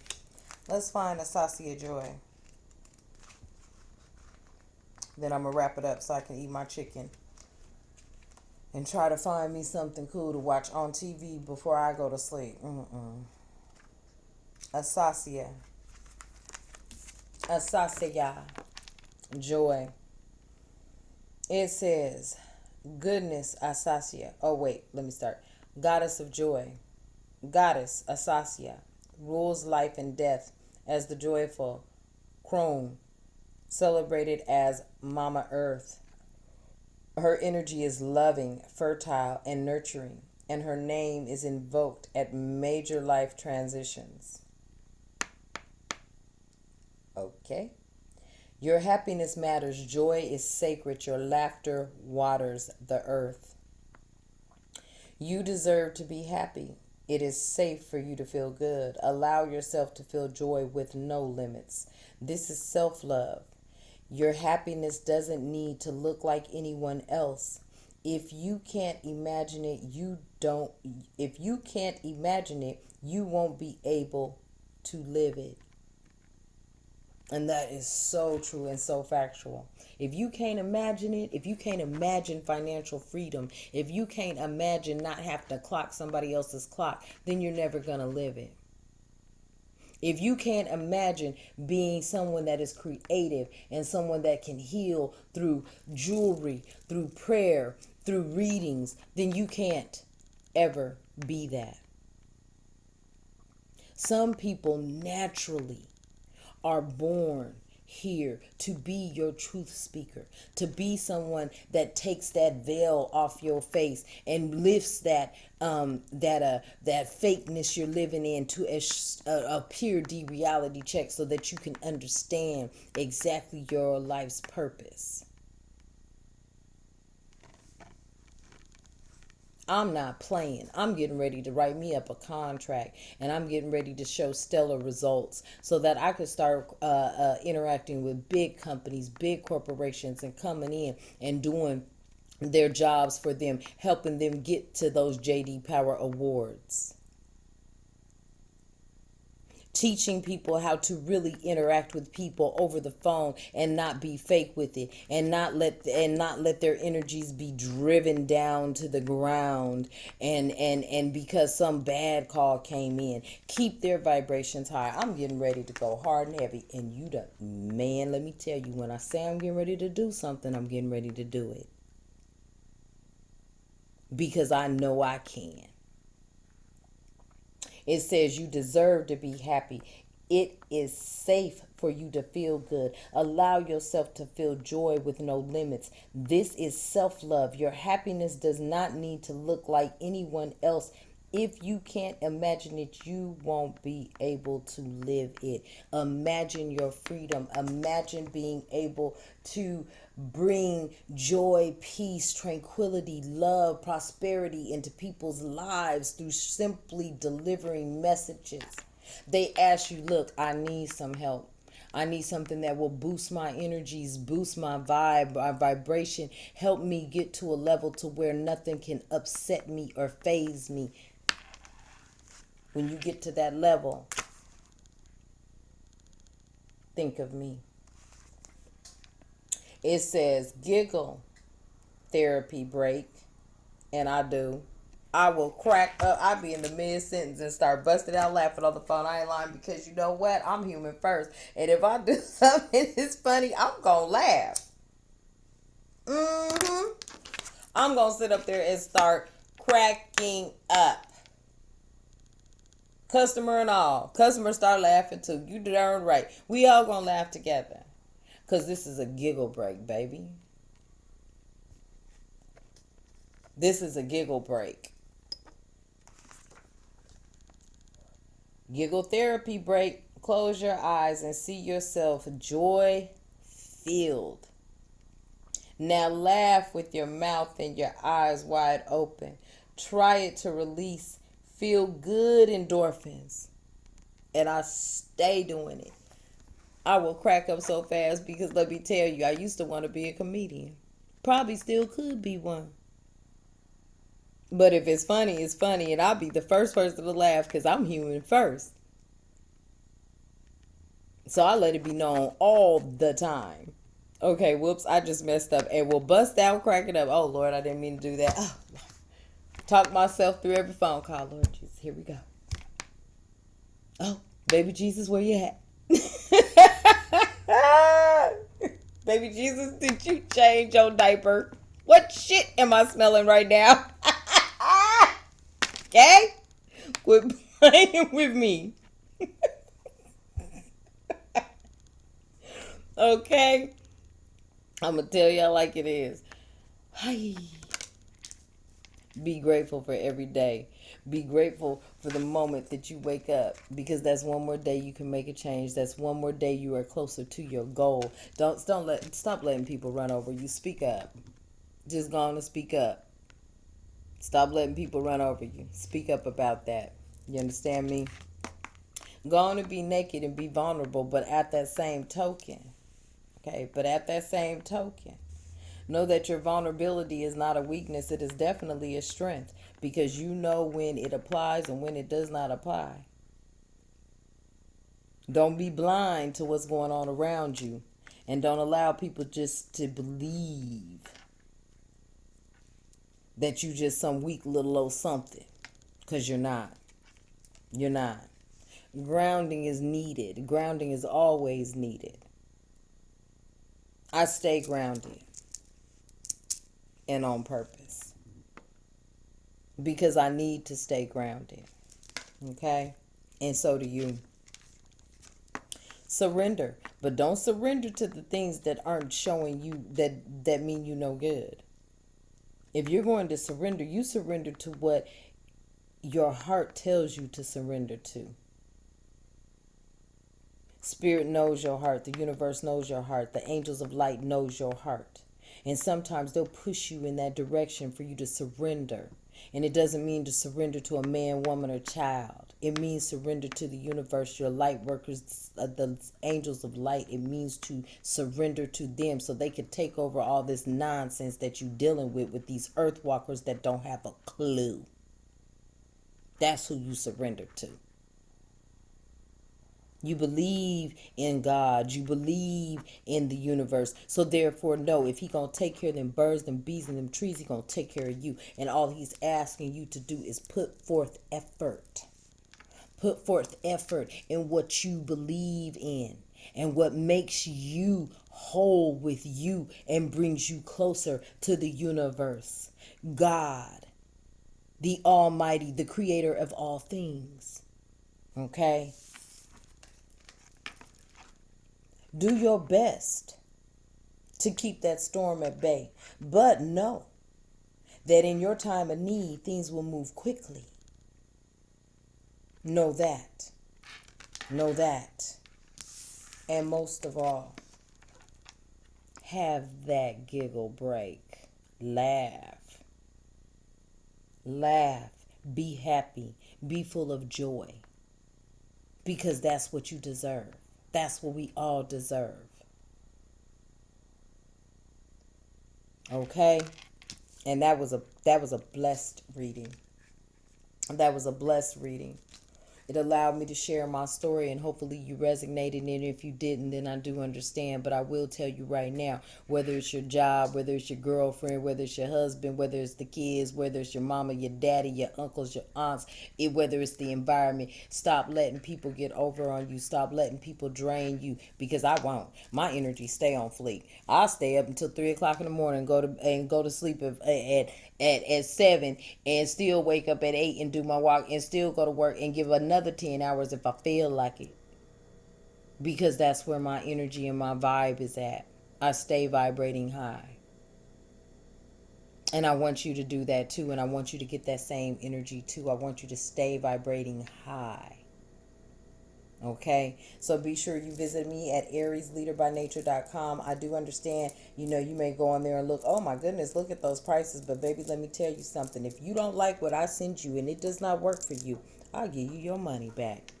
Let's find Asasia Joy. Then I'm going to wrap it up so I can eat my chicken. And try to find me something cool to watch on TV before I go to sleep. Asasia. Joy. It says, goodness, Asasia. Oh, wait, let me start. Goddess of joy. Goddess, Asasia, rules life and death as the joyful crone, celebrated as Mama Earth. Her energy is loving, fertile, and nurturing, and her name is invoked at major life transitions. Okay. Your happiness matters. Joy is sacred. Your laughter waters the earth. You deserve to be happy. It is safe for you to feel good. Allow yourself to feel joy with no limits. This is self-love. Your happiness doesn't need to look like anyone else. If you can't imagine it, you won't be able to live it. And that is so true and so factual. If you can't imagine it, if you can't imagine financial freedom, if you can't imagine not having to clock somebody else's clock, then you're never going to live it. If you can't imagine being someone that is creative and someone that can heal through jewelry, through prayer, through readings, then you can't ever be that. Some people naturally are born here to be your truth speaker, to be someone that takes that veil off your face and lifts that fakeness you're living in to a pure D reality check, so that you can understand exactly your life's purpose. I'm not playing. I'm getting ready to write me up a contract, and I'm getting ready to show stellar results so that I could start interacting with big companies, big corporations, and coming in and doing their jobs for them, helping them get to those JD Power Awards. Teaching people how to really interact with people over the phone and not be fake with it, and not let their energies be driven down to the ground, and because some bad call came in, keep their vibrations high. I'm getting ready to go hard and heavy, and you don't, man, let me tell you, when I say I'm getting ready to do something, I'm getting ready to do it, because I know I can. It says you deserve to be happy. It is safe for you to feel good. Allow yourself to feel joy with no limits. This is self-love. Your happiness does not need to look like anyone else. If you can't imagine it, you won't be able to live it. Imagine your freedom. Imagine being able to bring joy, peace, tranquility, love, prosperity into people's lives through simply delivering messages. They ask you, look, I need some help. I need something that will boost my energies, boost my vibe, my vibration, help me get to a level to where nothing can upset me or faze me. When you get to that level, think of me. It says giggle therapy break, and I do. I will crack up. I'll be in the mid-sentence and start busting out laughing on the phone. I ain't lying, because you know what? I'm human first. And if I do something that's funny, I'm going to laugh. I'm going to sit up there and start cracking up. Customer and all. Customers start laughing too. You darn right. We all going to laugh together. Because this is a giggle break, baby. This is a giggle break. Giggle therapy break. Close your eyes and see yourself joy filled. Now laugh with your mouth and your eyes wide open. Try it to release feel good endorphins. And I stay doing it. I will crack up so fast, because let me tell you, I used to want to be a comedian. Probably still could be one. But if it's funny, it's funny, and I'll be the first person to laugh, because I'm human first. So I let it be known all the time. Okay, whoops, I just messed up. And we'll bust out cracking up. Oh, Lord, I didn't mean to do that. Oh, talk myself through every phone call. Lord Jesus, here we go. Oh, baby Jesus, where you at? Baby Jesus, did you change your diaper? What shit am I smelling right now? Okay? Quit playing with me. Okay? I'm going to tell y'all like it is. Hi. Be grateful for every day. Be grateful for the moment that you wake up, because that's one more day you can make a change. That's one more day you are closer to your goal. Stop letting people run over you. Speak up. Just go on and speak up. Stop letting people run over you. Speak up about that. You understand me? Go on and be naked and be vulnerable, but at that same token, know that your vulnerability is not a weakness. It is definitely a strength, because you know when it applies and when it does not apply. Don't be blind to what's going on around you. And don't allow people just to believe that you just some weak little old something. Because you're not. You're not. Grounding is needed. Grounding is always needed. I stay grounded and on purpose because I need to stay grounded. Okay? And so do you. Surrender, but don't surrender to the things that aren't showing you that mean you no good. If you're going to surrender, you surrender to what your heart tells you to surrender to. Spirit knows your heart. The universe knows your heart. The angels of light knows your heart. And sometimes they'll push you in that direction for you to surrender. And it doesn't mean to surrender to a man, woman, or child. It means surrender to the universe, your light workers, the angels of light. It means to surrender to them so they can take over all this nonsense that you're dealing with these earth walkers that don't have a clue. That's who you surrender to. You believe in God. You believe in the universe. So therefore, no, if he going to take care of them birds, them bees, and them trees, he going to take care of you. And all he's asking you to do is put forth effort. Put forth effort in what you believe in and what makes you whole with you and brings you closer to the universe. God, the Almighty, the creator of all things. Okay? Do your best to keep that storm at bay. But know that in your time of need, things will move quickly. Know that. Know that. And most of all, have that giggle break. Laugh. Laugh. Be happy. Be full of joy. Because that's what you deserve. That's what we all deserve. Okay? And that was a blessed reading. That was a blessed reading. It allowed me to share my story, and hopefully you resonated. And if you didn't, then I do understand. But I will tell you right now, whether it's your job, whether it's your girlfriend, whether it's your husband, whether it's the kids, whether it's your mama, your daddy, your uncles, your aunts, whether it's the environment, stop letting people get over on you. Stop letting people drain you, because I won't. My energy stay on fleek. I'll stay up until 3 o'clock in the morning, go to sleep at 7, and still wake up at 8 and do my walk, and still go to work and give another 10 hours if I feel like it, because that's where my energy and my vibe is at. I stay vibrating high, and I want you to do that too, and I want you to get that same energy too. I want you to stay vibrating high. Okay, so be sure you visit me at ariesleaderbynature.com. I do understand, you may go on there and look, oh my goodness, look at those prices. But baby, let me tell you something. If you don't like what I sent you and it does not work for you, I'll give you your money back.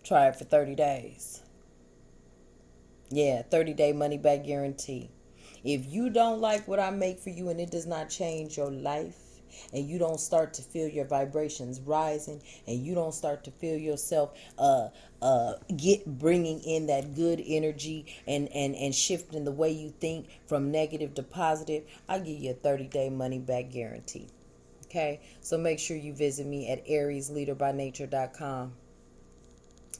Try it for 30 days. Yeah, 30-day money back guarantee. If you don't like what I make for you and it does not change your life, and you don't start to feel your vibrations rising, and you don't start to feel yourself bringing in that good energy and shifting the way you think from negative to positive, I'll give you a 30-day money back guarantee. Okay, so make sure you visit me at ariesleaderbynature.com.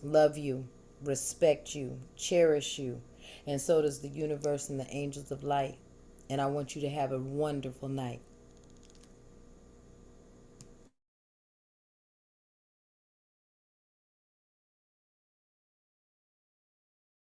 Love you, respect you, cherish you, and so does the universe and the angels of light. And I want you to have a wonderful night.